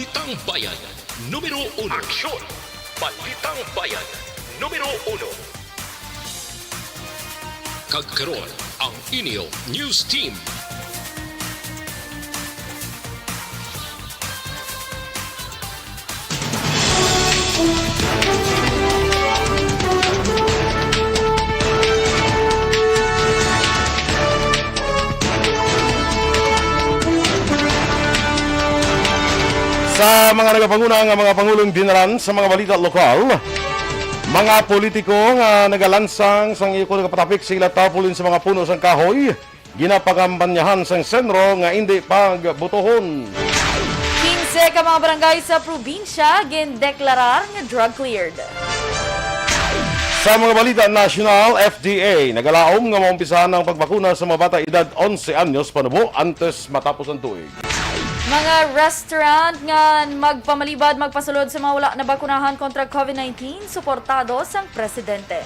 Balitang Bayan, Numero 1. Aksyon! Balitang Bayan, Numero 1. Kagkaroon ang inyong news team. Sa mga nagapanguna nga mga Pangulong dinaran sa mga balita lokal, mga politiko nga nagalansang sang iko nagapatapik sila tapulin sa mga puno sang kahoy, ginapagambanyahan sang senro nga hindi pagbutohon. 15 ka mga barangay sa probinsya gindeklarar nga drug cleared. Sa mga balita national, FDA nagalaom nga maumpisahan ang pagbakuna sa mga bata edad 11 anyos panubo antes matapos ang tuig. Mga restaurant nga magpamalibad magpasulod sa mga wala na bakunahan kontra COVID-19, suportado sang presidente.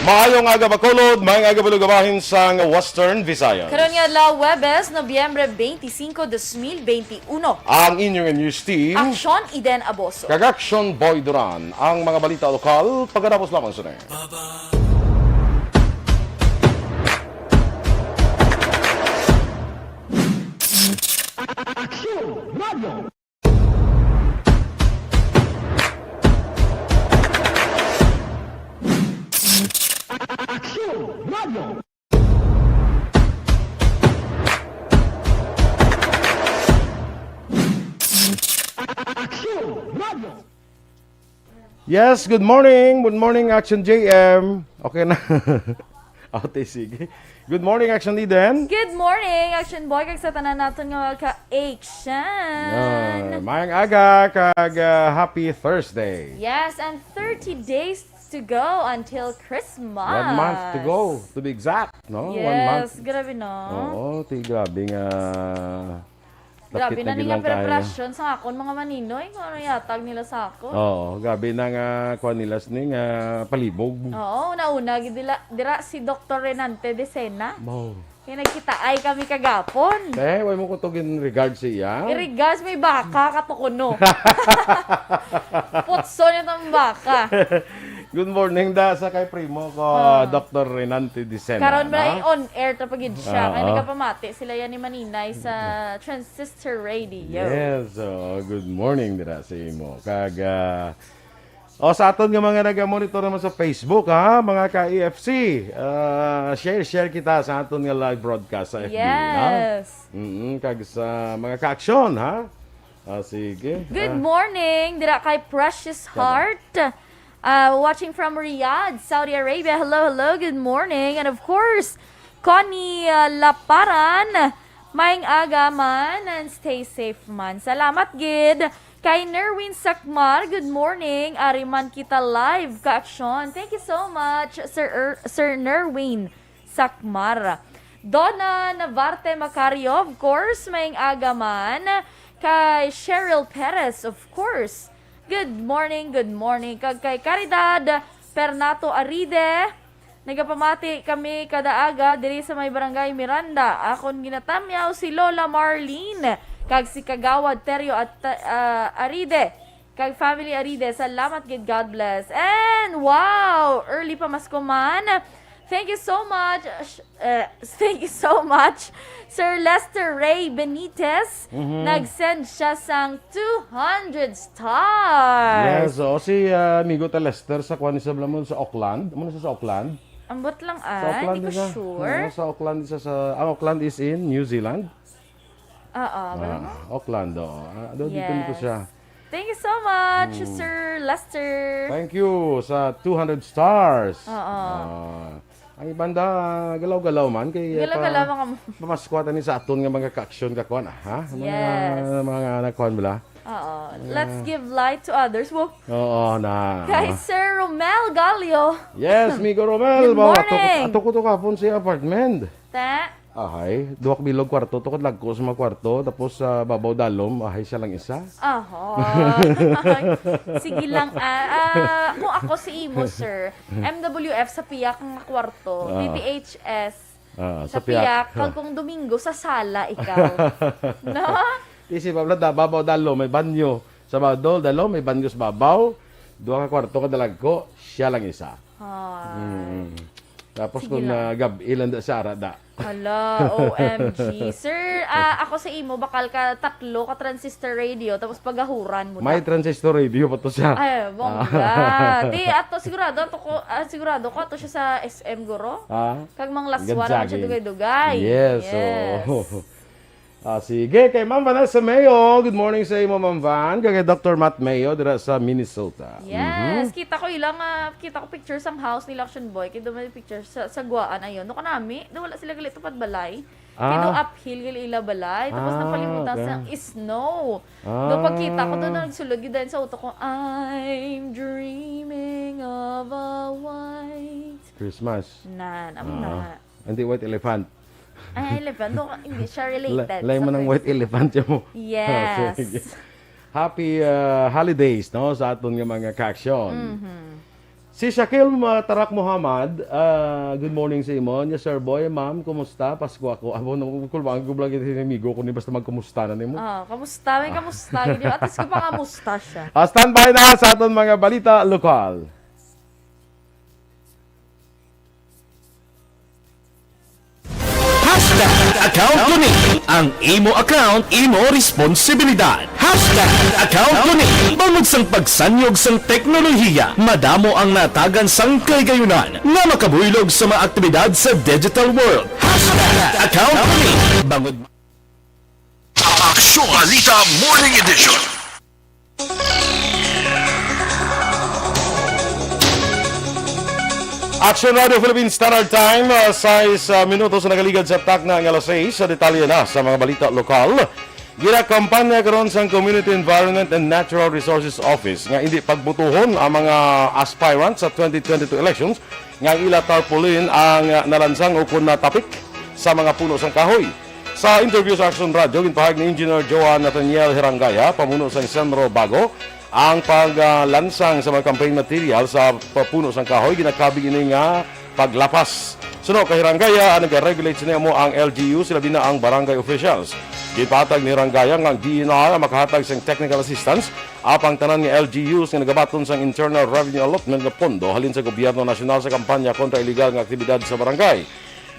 Maayong aga Bacolod, maayong aga balugabahin sang Western Visayas. Karon nga la Huwebes, Nobyembre 25, 2021. Ang inyong news team, Aksyon Iden Aboso. Aksyon Boy Duran, ang mga balita lokal, pagkatapos lamang sunay. Yes, good morning. Good morning, Action JM. Okay na. Okay, sige. Good morning, Action Eden. Good morning, Action Boy. Kag sa tanan natin nga ka-action. Mayang aga, kag happy Thursday. Yes, and 30 days to go until Christmas. 1 month to go, to be exact, no? 1 month. Yes, grabe no. Oo, grabe nga. Grabe na Lapit nila lang tayo. preparasyon sa akon mga maninoy. Kung ano yatag nila sa ako. Oo, grabe na nga kuha nila ning palibog. Oo, una-una, dira si Dr. Renante de Sena. Wow. Kaya nagkita ay kami kagapon. Huwag mo kutugin regard siya. Irigas, may baka, katukuno. Putso niya tong baka. Good morning da sa kay primo ko, Dr. Renante de Sena. Karon ba on-air tapagid siya. Kaya Oo. nagapamati sila yan ni Maninay sa Transistor Radio. Yes, good morning dira sa imo. Kag sa aton nga mga naga-monitor naman sa Facebook ha, mga ka-EFC. Share kita sa aton nga live broadcast sa FB. Yes. Kag sa mga ka-aksyon ha. Sige. Good morning, dira kay Precious Heart. Watching from Riyadh, Saudi Arabia. Hello, good morning. And of course, Connie Laparan. Maing aga man and stay safe man. Salamat gid. Kay Nerwin Sakmar, good morning. Ariman kita live ka-aksyon. Thank you so much, Sir Nerwin Sakmar. Donna Navarte Macario, of course, maing aga man. Kay Cheryl Perez, of course. Good morning. Kag kay Caridad Pernato Aride. Nagapamati kami kada aga diri sa may barangay Miranda. Akon ginatamyaw si Lola Marlene. Kag si Kagawad Teryo at Aride. Kag family Aride. Salamat gid, God bless. And wow, early pa masko man. Thank you so much, Sir Lester Ray Benitez. Nag-send siya sang 200 stars. Yes, si amigo ta Lester sa kuan sa Blamon sa Auckland. Amo na siya sa Auckland. Ambot lang Sa Auckland hindi ko siya. sure. Sa Auckland siya ang Auckland is in New Zealand. Wala mo? Auckland dito nito siya. Thank you so much, Sir Lester. Thank you sa 200 stars. Ang ibanda galaw-galaw man kay Galaw-galaw mga mo. pamaskwatan ni sa aton nga mga ka-aksyon ka kuan ha. Yes. Mga nakuan bala. Let's give light to others. Wow. Oo na. Kay Sir Romel Galio. Yes, Migo Romel. Good morning. Ato ko to kapon sa apartment. Ta. Ahay, duwak bilog kwarto, tukod lagko sa mga kwarto, tapos sa babaw dalom, ahay siya lang isa. Sige lang. Kung ako si Imo, sir, MWF sa piyak ng kwarto, PPHS sa piyak, kag kung Domingo sa sala, ikaw. No? Isip pa da babaw dalo may banyo. Sa babaw dalo may banyo sa babaw. Duha ka kwarto ka dalag ko, siya lang isa. Tapos Sige kung lang. ilan da sa ara da. Hala, OMG. Sir, ako sa imo, bakal ka tatlo ka transistor radio, tapos pagahuran mo May na. transistor radio pa to siya. Ay, bongga. Di, ato, sigurado ko, ato siya sa SM Guro. Kag mang laswa naman siya dugay-dugay. Yes. Sige, kay Ma'am Vanessa Mayo. Good morning sa imo, Ma'am Van. Kay Dr. Matt Mayo, dira sa Minnesota. Yes, kita ko pictures ang house ni Aksyon Boy. Kaya may pictures sa guwaan ayon. No kanami, do wala sila gali tupad balay. Kaya uphill gali ila balay. Tapos napalimutan okay. sa snow. Do pagkita ko doon nagsulod din sa utak ko, I'm dreaming of a white Christmas. na. Hindi white elephant. Ay, elephant. No, hindi siya related. Lay mo ng white elephant yun mo. Yes. Sige. Happy holidays, no, sa aton nga mga ka-aksyon. Si Shakil Tarak Muhammad, good morning sa imo. Yes, sir boy, ma'am, kumusta? Pasko ako. Abo na kulbang gublang iti amigo ko ni basta magkumusta na nimo. Kamusta? May kamusta. At least ko pa kamusta siya. Standby na sa aton mga balita lokal. Account Kunin. Ang imo account, imo responsibilidad. Account Kunin. Bangod sang pagsanyog sang teknolohiya, madamo ang natagan sang kaygayunan na makabuylog sa mga aktibidad sa digital world. Account Kunin. Bangod Aksyon Balita Morning Edition. Action Radio Philippine Standard Time, 6 minutos na nagaligad sa tak na ang alas 6 sa detalye na sa mga balita lokal. Ginakampanya karon sa Community Environment and Natural Resources Office nga hindi pagbutuhon ang mga aspirants sa 2022 elections nga ila tarpaulin ang nalansang ukon na topic sa mga puno sang kahoy. Sa interview sa Action Radio, ginpahag ni Engineer Joan Nathaniel Hirangaya, pamuno sa Numero Bago, ang paglansang sa mga campaign material sa puno sang kahoy ginakabig ini nga paglapas. Suno kay Hirangaya, nag-regulate sila mo ang LGU, sila din na ang barangay officials. Gipatag ni Hirangaya nga ang DNR makahatag sang technical assistance apang tanan nga LGUs nga nagabaton sang internal revenue allotment nga pondo halin sa gobyerno nasyonal sa kampanya kontra illegal nga aktibidad sa barangay.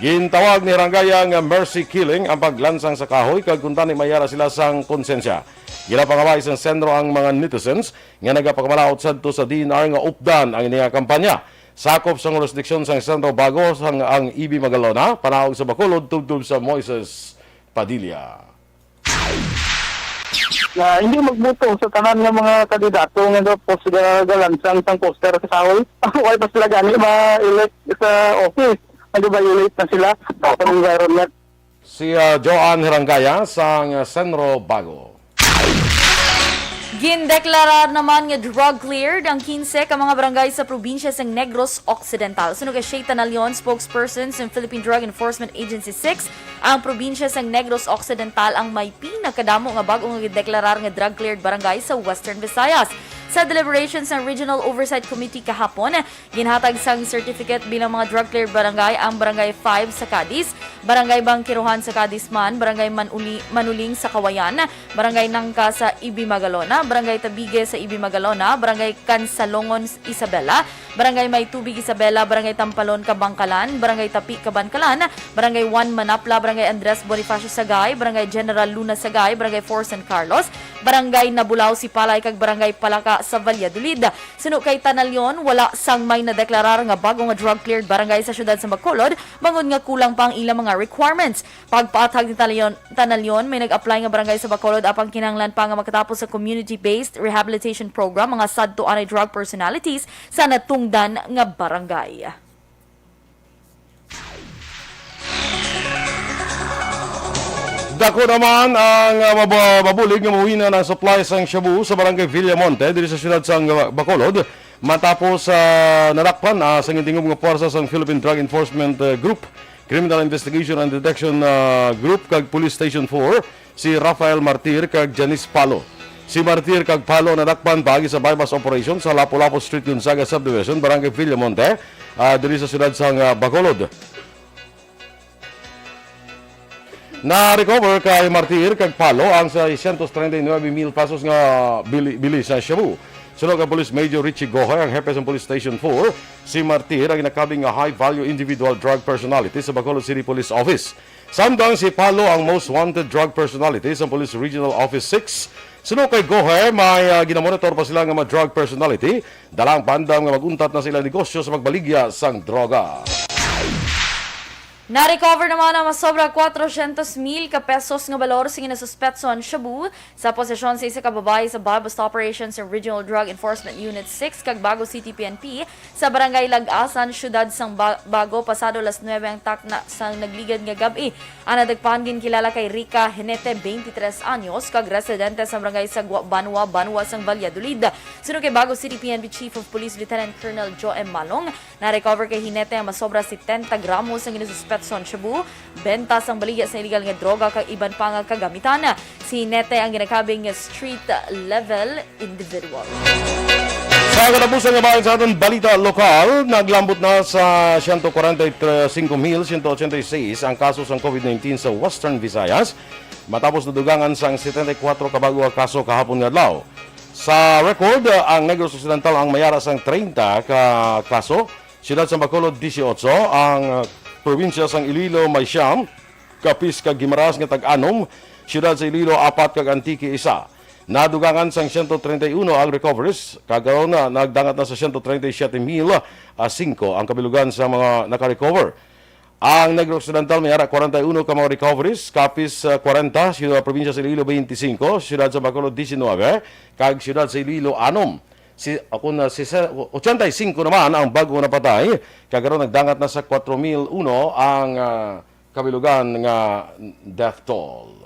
Gintawag ni Hirangaya nga mercy killing ang paglansang sa kahoy kag kung tani mayara sila sang konsensya. Ginapangaway sa sentro ang mga netizens nga nagapagmalaot sadto sa DNR nga updan ang iniya kampanya. Sakop sa jurisdiksyon sang sentro bago sang ang Ibi Magalona, panahog sa Bacolod tubtub sa Moises Padilla. Na hindi magbuto sa tanan ng mga kandidato nga daw post galansang sang poster sa kahoy. Why pa sila gani ma-elect sa office? Nag-violate na sila sa environment. Si Joan Hirangaya sang Senro Bago. Gindeklarar naman nga drug cleared ang 15 ka mga barangay sa probinsya sang Negros Occidental. Sunog kay Shea Tanalion, spokesperson sa Philippine Drug Enforcement Agency 6, ang probinsya sang Negros Occidental ang may pinakadamo nga bag-ong gideklarar nga drug cleared barangay sa Western Visayas. Sa deliberations ng Regional Oversight Committee kahapon, ginhatag sang certificate bilang mga drug cleared barangay ang Barangay 5 sa Cadiz, Barangay Bangkiruhan sa Cadiz man, Barangay Manuling sa Kawayan, Barangay Nangka sa Ibi Magalona, Barangay Tabige sa Ibi Magalona, Barangay Kansalongon Isabela, Barangay May Tubig Isabela, Barangay Tampalon Kabangkalan, Barangay Tapi Kabankalan, Barangay 1 Manapla, Barangay Andres Bonifacio Sagay, Barangay General Luna Sagay, Barangay 4 San Carlos, Barangay Nabulaw Sipalay kag Barangay Palaka sa Valladolid. Suno kay Tanalion, wala sang may nadeklarar nga bago nga drug cleared barangay sa syudad sa Bacolod, bangod nga kulang pa ang ilang mga requirements. Pagpaatag ni Tanalion, may nag-apply nga barangay sa Bacolod apang kinahanglan pa nga makatapos sa community-based rehabilitation program mga sadto anay drug personalities sa natungdan nga barangay. Dako naman ang mabulig nga mahuina ng supply sang shabu sa barangay Villamonte diri sa siyudad sang Bacolod matapos narakpan sa tingog nga puwersa sang Philippine Drug Enforcement Group, Criminal Investigation and Detection Group kag Police Station 4 si Rafael Martir kag Janice Palo. Si Martir kag Palo narakpan pagi sa bypass operation sa Lapu-Lapu Street Gonzaga Subdivision, barangay Villamonte diri sa siyudad sang Bacolod. Na-recover kay Martir kag palo ang 639,000 pesos nga bili sa Shabu. Sunod ang Police Major Richie Gohay, ang hepe sa Police Station 4. Si Martir ang nakabing nga high-value individual drug personality sa Bacolod City Police Office. Samtang si Palo ang most wanted drug personality sa Police Regional Office 6. Sunod kay Gohay, may ginamonitor pa sila nga mga drug personality. Dalang pandam nga maguntat na sila negosyo sa magbaligya sang droga. Na-recover naman ang masobra 400,000 ka pesos nga balor sa ginasuspetso ang Shabu sa posisyon sa isa ka babae sa Bust Operations sa Regional Drug Enforcement Unit 6 kag Bago City PNP sa Barangay Lagasan, syudad sang Bago, pasado las 9 ang takna sang nagligad nga gabi. Ang nadagpan kilala kay Rica Hinete, 23 anyos, kag residente sa Barangay sa Banwa sang Valladolid. Sunod kay Bago City PNP Chief of Police Lieutenant Colonel Joe M. Malong, na-recover kay Hinete ang masobra 70 gramos ang ginasuspetso ang Shabu, benta sang baligya sa illegal nga droga kag iban pa nga kagamitan. Si Nete ang ginakabing street level individual. Sa katapusan nga bayan sa aton balita lokal, naglambot na sa 145,186 ang kaso sa COVID-19 sa Western Visayas matapos nadugangan sang 74 kabago nga kaso kahapon nga adlaw. Sa record, ang Negros Occidental ang mayara sang 30 ka kaso, siyudad sa Bacolod 18, ang probinsya sang Iloilo may siyam, Kapis kag Guimaras nga tag-anom, siyudad sa Iloilo 4 kag Antique 1. Nadugangan sang 131 ang recoveries, kagaron na nagdangat na sa 137,005 ang kabilugan sa mga naka-recover. Ang Negros Occidental may ara 41 ka mga recoveries, Kapis 40, siyudad probinsya sa Iloilo 25, siyudad sa Bacolod 19, kag siyudad sa Iloilo 6. 85 naman ang bago na patay, kagaron nagdangat na sa 4,001 ang kabilugan nga death toll.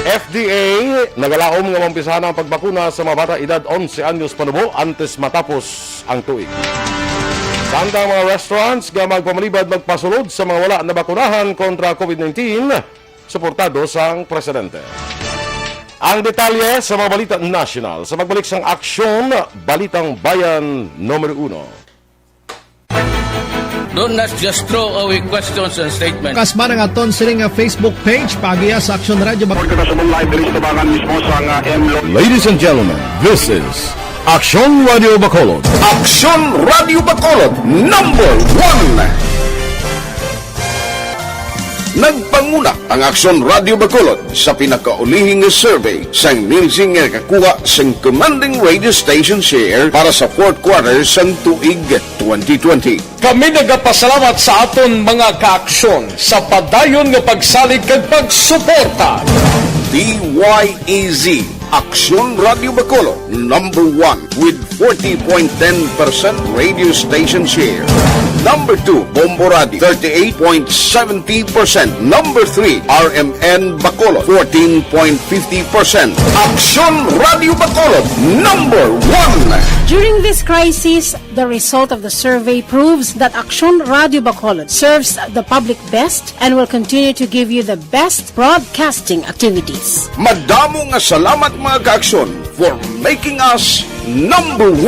FDA nagalaom nga mampisahan ang pagbakuna sa mga bata edad 11 anyos panubo antes matapos ang tuig. Samtang mga restaurants nga magpamalibad magpasulod sa mga wala na bakunahan kontra COVID-19, suportado sang presidente. Ang detalye sa mga balita national sa magbalik sang Aksyon, Balitang Bayan Numero 1. Do not just throw away questions and statements. Kasma ng aton siling Facebook page pagiya sa Aksyon Radio. Ladies and gentlemen, this is Aksyon Radio Bacolod. Aksyon Radio Bacolod number 1. Nagpanguna ang Aksyon Radio Bacolod sa pinakaulihing survey sa nilising nga kakuha sa commanding radio station share para sa fourth quarter sa tuig 2020. Kami nagapasalamat sa aton mga kaaksyon sa padayon nga pagsalig kag pagsuporta. DYEZ Aksyon Radio Bacolod number 1 with 40.10% radio station share. Number 2, Bombo Radio 38.70%. Number 3, RMN Bacolod 14.50%. Aksyon Radio Bacolod number 1. During this crisis, the result of the survey proves that Aksyon Radio Bacolod serves the public best and will continue to give you the best broadcasting activities. Madamo nga salamat mga kaaksyon for making us number 1.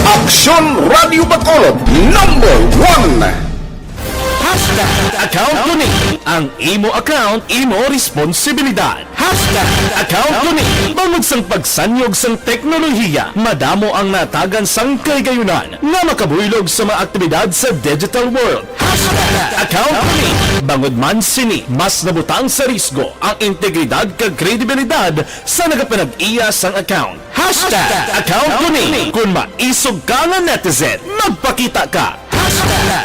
Aksyon Radio Bacolod number 1. Account kuning ang imo account, imo responsibilidad. Account kuning bangod sang pagsanyog sang teknolohiya, madamo ang natagan sang kaygayunan nga makabuylog sa mga aktibidad sa digital world. Account kuning bangod man sini mas nabutang sa risgo ang integridad kag kredibilidad sa nagapanag-iya sang account. Account kuning kung maisog ka nga netizen, magpakita ka.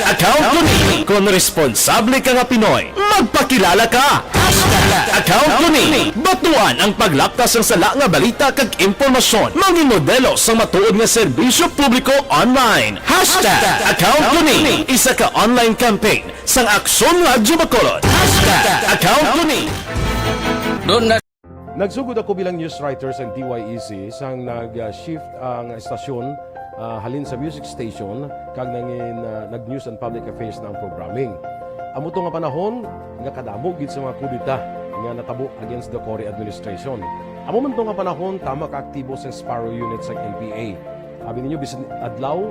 Account kuning kung responsable ka nga Pinoy, magpakilala ka. Account kuning batuan ang paglaptas ng sala nga balita kag impormasyon, mangin modelo sa matuod nga serbisyo publiko online. Account kuning isa ka online campaign sang Aksyon Radio Bacolod. Account kuning. Do not Nagsugod ako bilang news writer sa DYEC sang nag-shift ang estasyon halin sa music station kag nangin nag-news and public affairs na ang programming. Amo to nga panahon nga kadamo gid sa mga kudita nga natabo against the Cory administration. Amo man to nga panahon tama ka aktibo sa Sparrow unit sa NPA. Abi ninyo bisan adlaw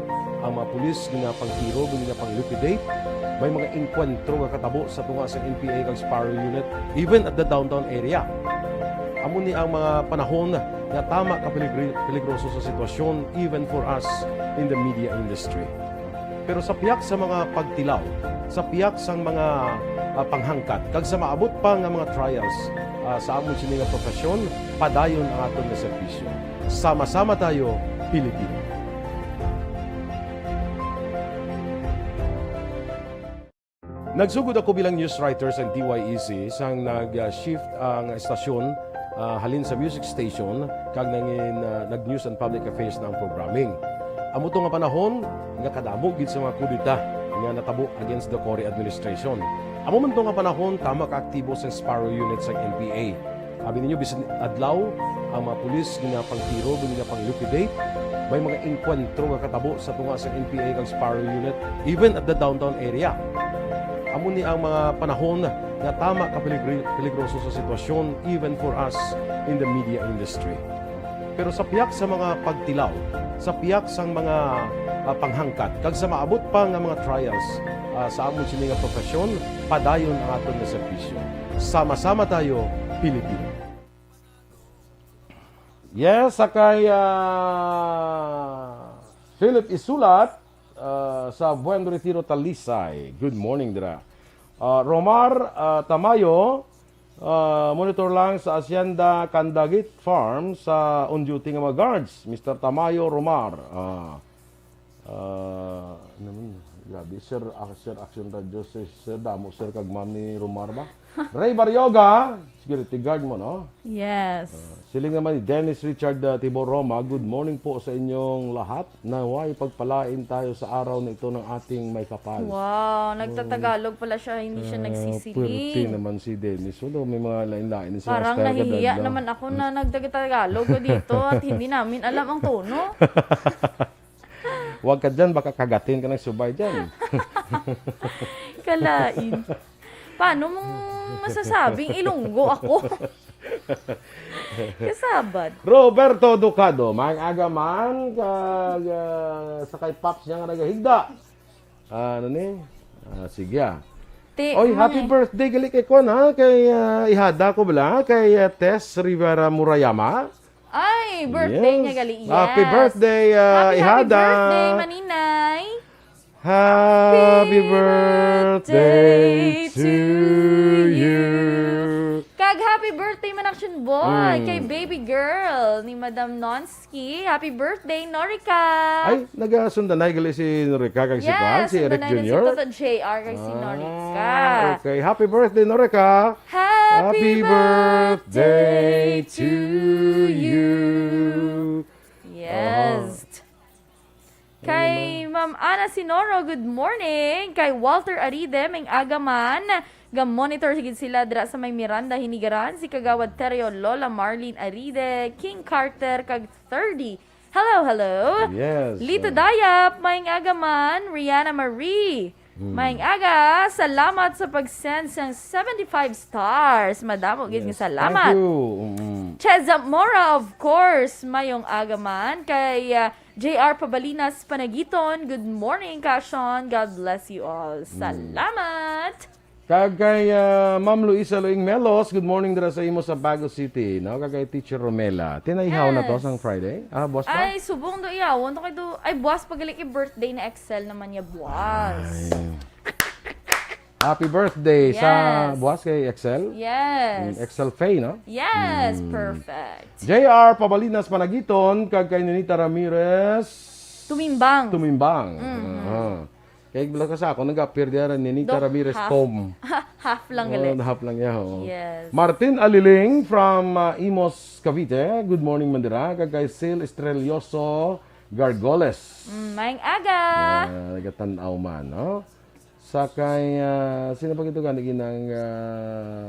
ang mga pulis nga pangtiro, nga pang-liquidate, may mga inkwentro nga katabo sa tunga sa NPA kag Sparrow Unit even at the downtown area. Amo ni ang mga panahon nga tama ka peligroso sa sitwasyon even for us in the media industry. Pero sa piyak sa mga pagtilaw, sa piyak sa mga panghangkat, kag sa maabot pa nga mga trials sa amon sini nga profesyon, padayon ang aton nga serbisyo. Sama-sama tayo, Pilipino. Nagsugod ako bilang news writer sa TYEC sang nag-shift ang estasyon halin sa music station kag nangin nag-news and public affairs na ang programming. Amo to nga panahon nga kadamo gid sa mga kudita nga natabo against the Cory administration. Amo man to nga panahon tama ka aktibo sa Sparrow Unit sa NPA. Abi ninyo bisan adlaw ang mga pulis nga pangtiro, nga pang-liquidate, may mga inkwentro nga katabo sa tunga sa NPA kag Sparrow Unit even at the downtown area. Amo ni ang mga panahon nga tama ka peligroso sa sitwasyon even for us in the media industry. Pero sa piyak sa mga pagtilaw, sa piyak sa mga panghangkat, kag sa maabot pa nga mga trials sa amon sini nga profesyon, padayon ang aton nga serbisyo. Sama-sama tayo, Pilipino. Yes, sakay Philip Isulat sa Buen Retiro, Talisay. Good morning, dira. Romar Tamayo, monitor lang sa Hacienda Candagit Farm sa on-duty nga mga guards. Mr. Tamayo Romar. Grabe, Sir Aksyon Radio, Sir Damo, Sir Kagmam ni Romar ba? Ray Baryoga, security guard mo, no? Yes. Siling naman ni Dennis Richard Tibor Roma, good morning po sa inyong lahat. Naway pagpalain tayo sa araw na ito ng ating may kapal. Wow, nagtatagalog pala siya, hindi siya Puwerte nagsisiling. naman si Dennis. Wala, may mga lain-lain. Parang nahihiya naman ako na nagtatagalog ko dito at hindi namin alam ang tono. Huwag ka dyan, baka kagatin ka ng subay dyan. Kalain. Paano mong masasabing ilunggo ako? Kasabad. Roberto Ducado, may agaman sa kay Pops niya nga nagahigda. Ano ni? Sige. Oy, happy birthday gali kay Kon ha, kay ihada ko bala kay Tess Rivera Murayama. Ay, birthday niya gali. Yes. Happy birthday, Happy ihada. birthday, Maninay. Happy birthday to you. Kag happy birthday man Aksyon Boy kay baby girl ni Madam Nonsky. Happy birthday, Norika. Ay, nagasundanay gali si Norika kag si Kwan, si Eric sundanay na Jr. Si Toto JR kag si Norika. Okay, happy birthday Norika. Happy birthday to you. Yes. Kay Ma'am Ana Sinoro, good morning. Kay Walter Aride, may agaman. Ga-monitor sigid sila dira sa may Miranda, Hinigaran. Si Kagawad Terrio, Lola Marlene Aride, King Carter, kag 30. Hello, hello. Yes. Lito Dayap, may agaman. Rihanna Marie. Maing aga, salamat sa pag-send ng 75 stars. Madamo, gid nga salamat. Thank you. Cheza Mora, of course, mayong agaman. Kay JR Pabalinas Panagiton, good morning, Kasyon. God bless you all. Salamat! Kag kay Ma'am Luisa Loing Melos, good morning dira sa imo sa Bago City. No? Kag kay Teacher Romela. Tinaihaw na to sang Friday? Boss pa? Ay, subong do iyawon to kay do. Ay, boss, pagaling i-birthday na Excel naman niya, boss. Happy birthday Yes. sa buwas kay Excel. Yes. Excel Fay, no? Yes, perfect. JR Pabalinas Panagiton, kag kay Ninita Ramirez Tumimbang. Kaya bila ka sa ako, nag-appear diya ni Ninita Ramirez half. Tom. Half lang gali. Half lang niya. Oh. Yes. Martin Aliling from Imos, Cavite. Good morning, Mandira. Kag kay Sil Estrelioso Gargoles. Maing aga. Nagatanaw man, no? Sa kay, sino pa ito ganigin ng...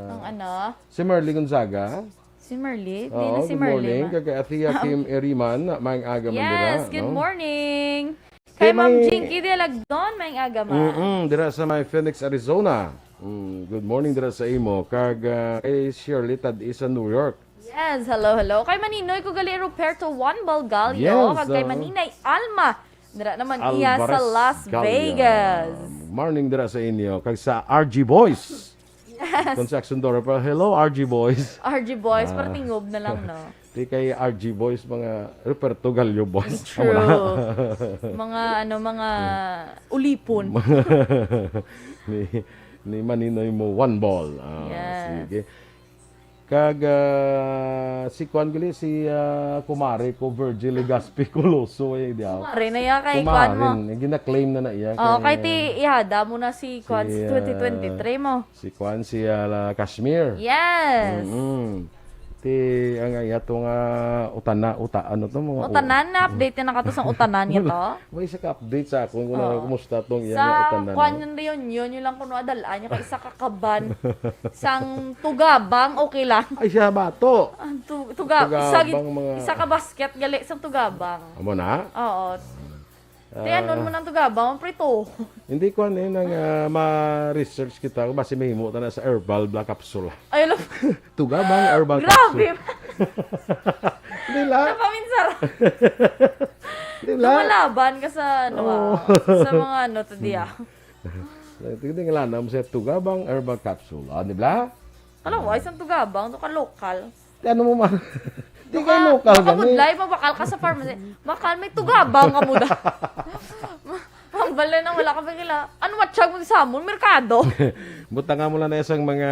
Ang ano? Si Merly Gonzaga. Si Merly? Di Oo, na si good morning. Merly. Kag kay Athea Kim Eriman, maing aga Mandira. Yes, good no? morning. Kay Ma'am Jinky de Lagdon, may aga man. Dira sa may Phoenix, Arizona. Good morning dira sa imo. Kag kay Shirley Tad isa New York. Yes, hello. Kay Maninoy ko gali Roberto Juan Balgalio. Yes, Kag kay Maninay Alma. Dira naman iya sa Las Vegas. Morning dira sa inyo. Kag sa RG Boys. Construction door pa. Hello RG Boys. RG Boys, para tingob na lang, no? Di kay RG Boys, mga Roberto Gallo Boys. True. mga ulipon. ni Maninoy mo one ball. Yes. Sige. Kag si Kwan gali si kumare ko Virgil Legaspi Coloso diaw. Kumare na ya kay Kwan mo. Gina-claim na iya. Oh, kay ti ihada mo na si Kwan 2023 mo. Si Kwan si Kashmir. Yes. Ti ang atong ano to mga Utanan na update na kato sa utanan niya to. May isa ka update sa akon kung kumusta tong iya Sa utanan. Kwan yun yun lang kuno adalaan niya kay isa ka kaban sang tugabang okay lang. Ay siya bato. Isa ka basket gali sang tugabang. Amo na? Oo. Ti anon mo ng tugabang prito. Hindi ko nang ma-research kita base mahimo ta na sa herbal black capsule. Ay, love. Tugabang herbal Grabe. Hindi la. Napaminsar. Hindi la. Lumalaban ka sa sa mga to diya. Tingnan nga lang sa tugabang herbal capsule. Di ba? Alam mo, isang tugabang, to ka local. Ano mo man? Di kayo local gani. gani. Baka bakal ka sa pharmacy. Bakal may tugabang ka muda. Mambala nang wala ka bigla. Ano matsyag mo sa amon? Merkado. Butang mo lang na isang mga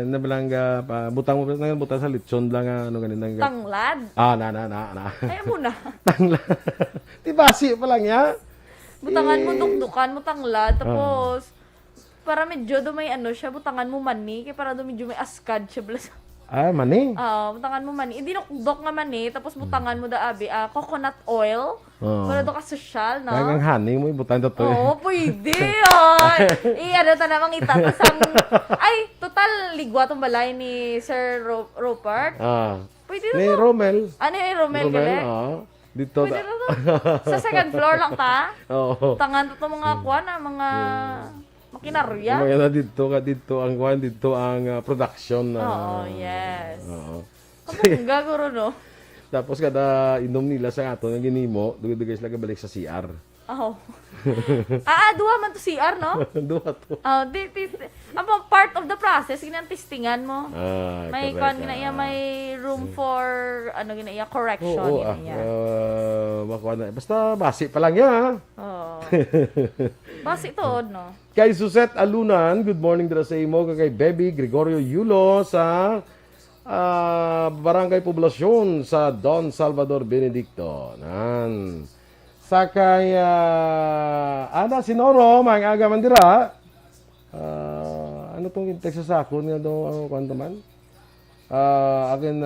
nabalangga butang mo lang butang sa lechon lang ano ganin Tanglad. Na. Ay mo na. Tanglad. Di basi pa lang ya. Butangan mo dukdukan mo tanglad tapos para medyo do may siya butangan mo mani kay para do medyo may askad siya blas. Mani? Butangan mo mani. Dinukdok nga mani tapos butangan mo da abi coconut oil. Para do ka social, no? Kaya honey mo ibutang to. Oo, pwede yun. Ano ta namang itatasang... Ay, total ligwa tong balay ni Sir Rupert. Pwede na Ni to. Romel. Ano yung Romel gali? Dito. Pwede na to. Sa second floor lang ta. Oo. Tangan to mga kuwan mga makinarya. Mga na dito ang kuan dito ang production. Oo, yes. Oo. Kamang gaguro, no? Tapos kada inom nila sa ato nga ginimo, dugay sila balik sa CR. Oo. Duwa man to CR, no? Duha to. Among part of the process, ginang testingan mo. May correct. ginaiya, may room for, ginaiya, correction. Makuha na. Basta basi pa lang yan, Oo. Basi to, no? Kay Suset Alunan, good morning dira sa imo. Kay Baby Gregorio Yulo sa Barangay Poblasyon sa Don Salvador Benedicto. Sa kay Ana Sinoro, mga aga man dira. Ano tong text sa akon nga daw ang kwento man? Akin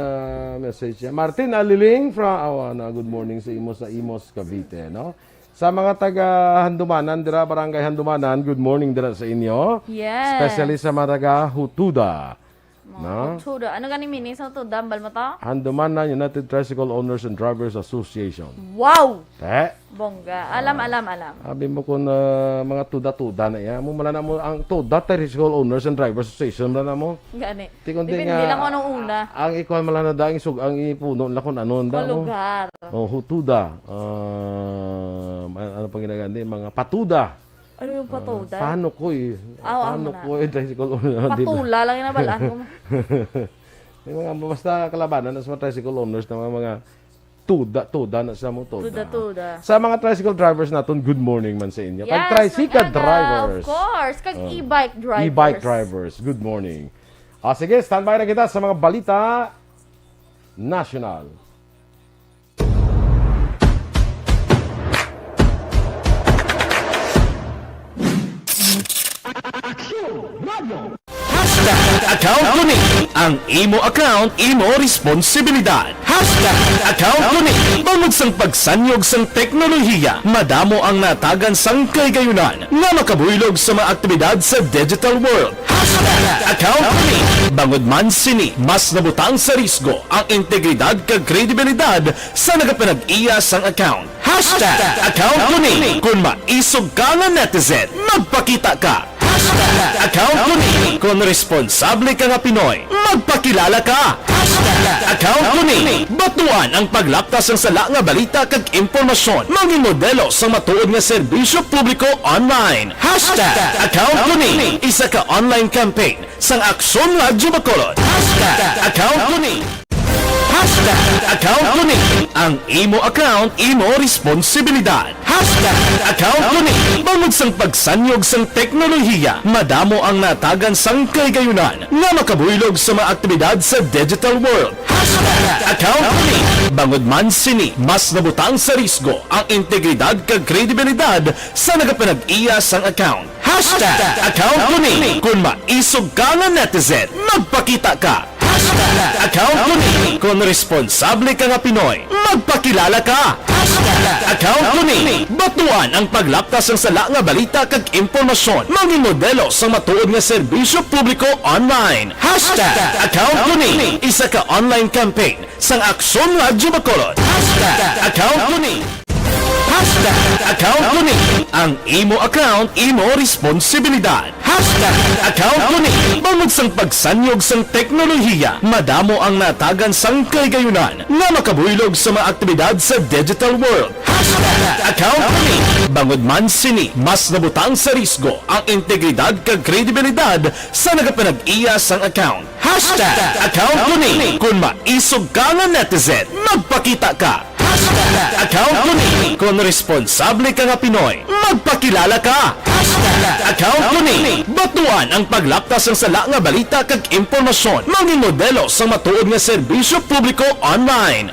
message niya. Martin Aliling from good morning sa imo sa Imos Cavite, no? Sa mga taga Handumanan dira, Barangay Handumanan, good morning dira sa inyo. Yes. Especially sa mga taga Hutuda. No? Hutuda. Ano gani mini sa Hutuda? Ambal mo to? Handumanan United Tricycle Owners and Drivers Association. Wow! Bongga. Alam. Sabi mo kung mga tuda-tuda na yan. Mula na mo ang tuda Tricycle Owners and Drivers Association. Mula na mo. Gani. Depende lang kung anong una. Ang ikuan mala na daing sug ang ipuno la kun anon da mo. Lugar. Hutuda. Ano pang ginagandi? Mga patuda. Ano yung patuda? Paano ko Paano ko tricycle owner? Patula lang yung nabalaan mo. Yung mga basta kalabanan sa mga tricycle owners na mga tuda na sa mo tuda. Sa mga tricycle drivers naton, good morning man sa inyo. Kag tricycle drivers. Of course. Kag e-bike drivers. E-bike drivers. Good morning. Sige, standby na kita sa mga balita national. Account kunin ang imo account, imo responsibilidad. Account kunin bangod sang pagsanyog sang teknolohiya, madamo ang natagan sang kaygayunan nga makabuylog sa mga aktibidad sa digital world. Account kunin bangod man sini mas nabutang sa risgo ang integridad kag kredibilidad sa nagapanag-iya sang account. Account kunin kung maisog ka nga netizen, magpakita ka. Account ko ni. Kung responsable ka nga Pinoy, magpakilala ka. Account ko ni. Batuan ang paglaptas ng sala nga balita kag impormasyon. Maging modelo sa matuod nga serbisyo publiko online. Account ko ni. Isa ka online campaign sang Aksyon Radyo Bacolod. Account ko ni. Account ko ni. Ang imo account, imo responsibilidad. Account ko ni. Bangod sang pagsanyog sang teknolohiya, madamo ang natagan sang kaygayunan nga makabuylog sa mga aktibidad sa digital world. Account ko ni. Bangod man sini, mas nabutang sa risgo ang integridad kag kredibilidad sa nagapanag-iya sang account. Account ko ni. Kung maisog ka nga netizen, magpakita ka. Account ko ni. Kung responsable ka nga Pinoy, magpakilala ka. Account ko ni. Batuan ang paglaptas ng sala nga balita kag impormasyon. Maging modelo sa matuod nga serbisyo publiko online. Account ko ni. Isa ka online campaign sang Aksyon Radyo Bacolod. Account ko ni. Account ko ni. Ang imo account, imo responsibilidad. Account ko ni. Bangod sang pagsanyog sang teknolohiya, madamo ang natagan sang kaygayunan nga makabuylog sa mga aktibidad sa digital world. Account ko ni. Bangod man sini, mas nabutang sa risgo ang integridad kag kredibilidad sa nagapanag-iya sang account. Account ko ni. Kung maisog ka nga netizen, magpakita ka. Account ko ni. Kung responsable ka nga Pinoy, magpakilala ka. Account ko ni. Batuan ang paglaptas ng sala nga balita kag impormasyon. Maging modelo sa matuod nga serbisyo publiko online.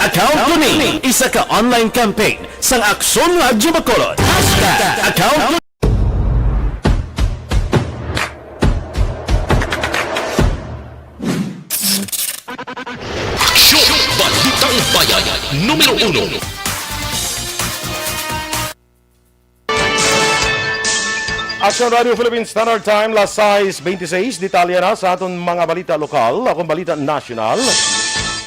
Account ko ni. Isa ka online campaign sang Aksyon Radyo Bacolod. Account ko. Balitang Bayan, Numero 1. Aksyon Radio Philippines Standard Time, las 6:26. Detalye na sa aton mga balita lokal, akong balita national.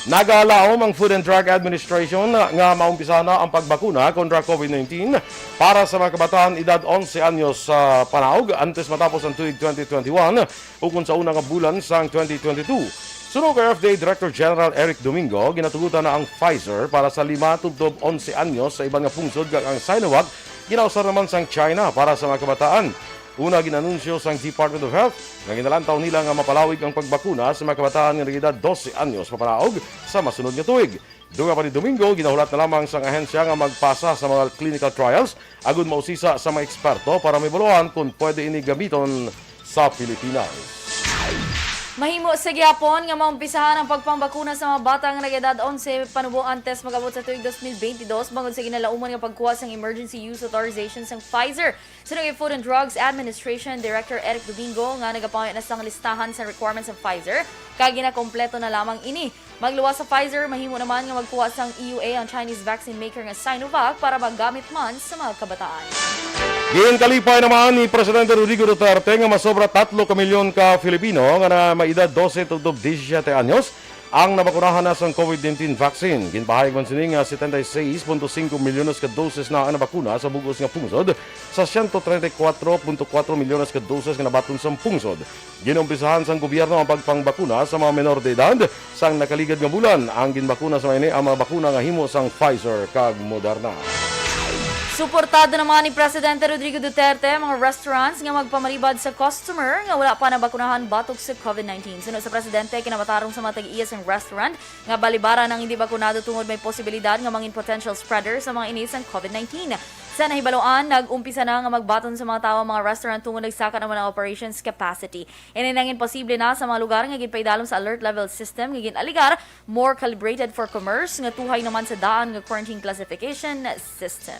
Nagalaom ang Food and Drug Administration nga maumpisa na ang pagbakuna kontra COVID-19 para sa mga kabataan edad 11 anyos sa panaog antes matapos ang tuig 2021 ukon sa unang bulan sang 2022. Sunod kay FDA Director General Eric Domingo, ginatugutan na ang Pfizer para sa 5-11 anyos sa ibang nga pungsod kag ang Sinovac ginausar naman sang China para sa mga kabataan. Una ginanunsyo sang Department of Health na ginalantaw nila nga mapalawig ang pagbakuna sa mga kabataan nga edad 12 anyos papanaog sa masunod nga tuig. Duga pa ni Domingo, ginahulat na lamang sang ahensya nga magpasa sa mga clinical trials agud mausisa sa mga eksperto para mibuluhan kung pwede ini gamiton sa Pilipinas. Mahimo sa gyapon nga maumpisahan ang pagpambakuna sa mga bata nga nag-edad 11 panubo antes magabot sa tuig 2022 bangod sa ginalauman nga pagkuha sang emergency use authorization sang Pfizer. Sunod kay Food and Drugs Administration Director Eric Domingo nga nagapayo na sang listahan sa requirements ng Pfizer kag ginakompleto na lamang ini. Magluwas sa Pfizer, mahimo naman nga magkuha sang EUA ang Chinese vaccine maker nga Sinovac para magamit man sa mga kabataan. Ginkalipay naman ni Presidente Rodrigo Duterte nga masobra 3 milyon ka Filipino nga na maedad 12 to 17 anyos ang nabakunahan na sa COVID-19 vaccine. Ginpahayag man sini nga 76.5 milyones ka doses na ang nabakuna sa bugos nga pungsod sa 134.4 milyones ka doses nga nabaton sa pungsod. Ginumpisahan sang gobyerno ang pagpangbakuna sa mga menor de edad sang nakaligad nga bulan. Ang ginbakuna sa mga ang mga bakuna nga himo sang Pfizer kag Moderna. Suportado naman ni Presidente Rodrigo Duterte ang mga restaurants nga magpamaribad sa customer nga wala pa nabakunahan batok sa COVID-19. Sunod sa Presidente, kinabatarong sa mga tag-iyas ng restaurant nga balibara ng hindi bakunado tungod may posibilidad nga mangin potential spreader sa mga inis ng COVID-19. Sa nahibaloan, nag-umpisa na nga magbaton sa mga tawa mga restaurant tungod nagsaka naman ang operations capacity. Ininangin posible na sa mga lugar nga ginpaidalom sa alert level system nga ginaligar more calibrated for commerce nga tuhay naman sa daan nga quarantine classification system.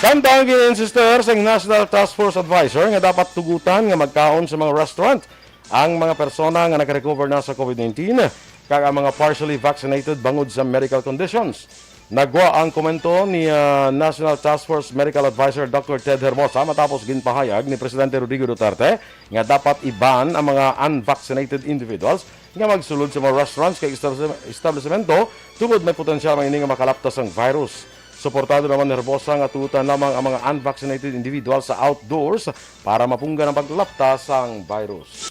Samtang gin-insister sa National Task Force Advisor nga dapat tugutan nga magkaon sa mga restaurant ang mga persona nga nakarecover na sa COVID-19 kag ang mga partially vaccinated bangod sa medical conditions. Nagwa ang komento ni National Task Force Medical Advisor Dr. Ted Hermosa matapos ginpahayag ni Presidente Rodrigo Duterte nga dapat iban ang mga unvaccinated individuals nga magsulod sa mga restaurants kay establishmento tungod may potensyal nga ini nga makalaptas ang virus. Suportado naman nerbosa nga tutan lamang ang mga unvaccinated individual sa outdoors para mapunggan ang paglapta sang virus.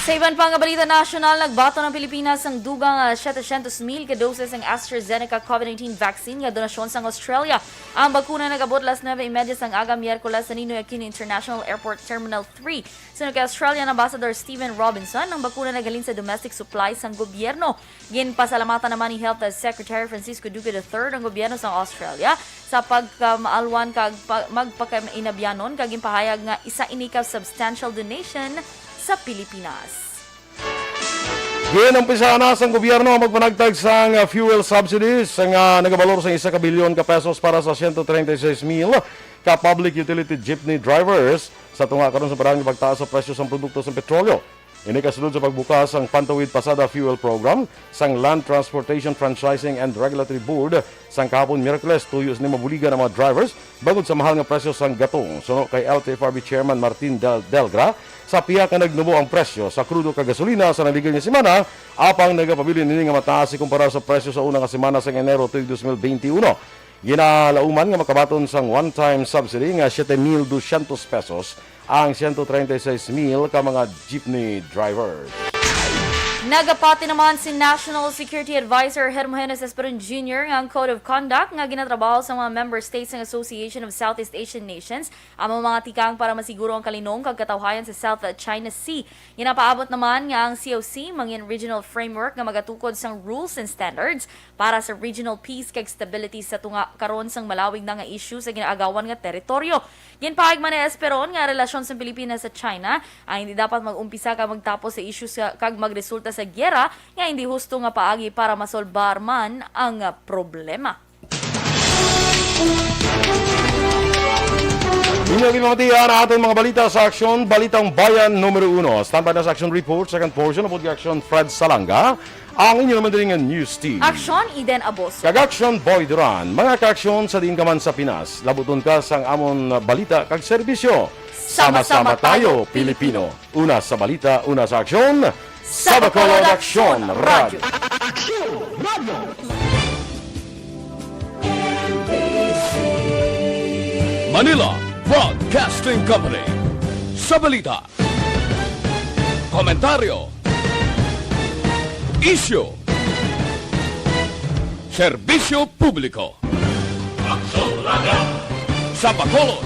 Sa iban pang balita nasyonal, nagbato ng Pilipinas ang dugang 700,000 ka doses ng AstraZeneca COVID-19 vaccine nga donasyon sa Australia. Ang bakuna nagabot las 9:30 sang aga Miyerkules sa Ninoy Aquino International Airport Terminal 3. Sunod kay Australian Ambassador Stephen Robinson, ang bakuna nagalin sa domestic supply sang gobyerno. Ginpasalamatan naman ni Health Secretary Francisco Duque III ang gobyerno sa Australia sa pagkamaalwan kag magpakainabyanon kag impahayag nga isa ini ka substantial donation sa Pilipinas. Ginumpisa na sang gobyerno ang magpanagtag sang fuel subsidies nga nagabalor sa 1 bilyon ka pesos para sa 136,000 ka public utility jeepney drivers sa tunga karon sa parang pagtaas sa presyo sa produkto sa petrolyo. Ini kasunod sa pagbukas ang Pantawid Pasada Fuel Program sang Land Transportation Franchising and Regulatory Board sang kahapon Miyerkules tuyos ni mabuligan ang mga drivers bangod sa mahal nga presyo sang gatong. Suno kay LTFRB Chairman Martin Delgra, sa piyak nga nagnubo ang presyo sa krudo kag gasolina sa naligay nga semana apang nagapabili nini nga mataas kumpara sa presyo sa una nga semana sa Enero tuig 2021. Ginalauman nga makabaton sang one-time subsidy nga 7,200 pesos ang 136,000 ka mga jeepney drivers. Nagapati naman si National Security Advisor Hermogenes Esperon Jr. ang Code of Conduct nga ginatrabaho sa mga member states ng Association of Southeast Asian Nations ang mga tikang para masiguro ang kalinong kag katawhayan sa South China Sea. Ginapaabot naman nga ang COC mangin regional framework nga magatukod sang rules and standards para sa regional peace kag stability sa tunga karon sang malawig na nga issue sa ginaagawan nga teritoryo. Ginpahayag man ni Esperon nga relasyon sa Pilipinas sa China ay hindi dapat mag-umpisa kag magtapos sa issue kag magresulta sa giyera nga hindi husto nga paagi para masolbar man ang problema. Inyo ginamatihan ang ating mga balita sa Aksyon, Balitang Bayan Numero 1. Standby na sa Aksyon Report, second portion of the Aksyon Fred Salanga, ang inyo naman din ang news team. Aksyon, Eden Aboso. Kag Aksyon Boy Duran, mga ka-aksyon sa din ka man sa Pinas, labuton ka sang amon balita kag serbisyo. Sama-sama tayo, Pilipino. Una sa balita, una sa aksyon, sa Bacolod Aksyon Radio. Manila Broadcasting Company. Sa balita, komentaryo, isyu, serbisyo publiko. Sa Bacolod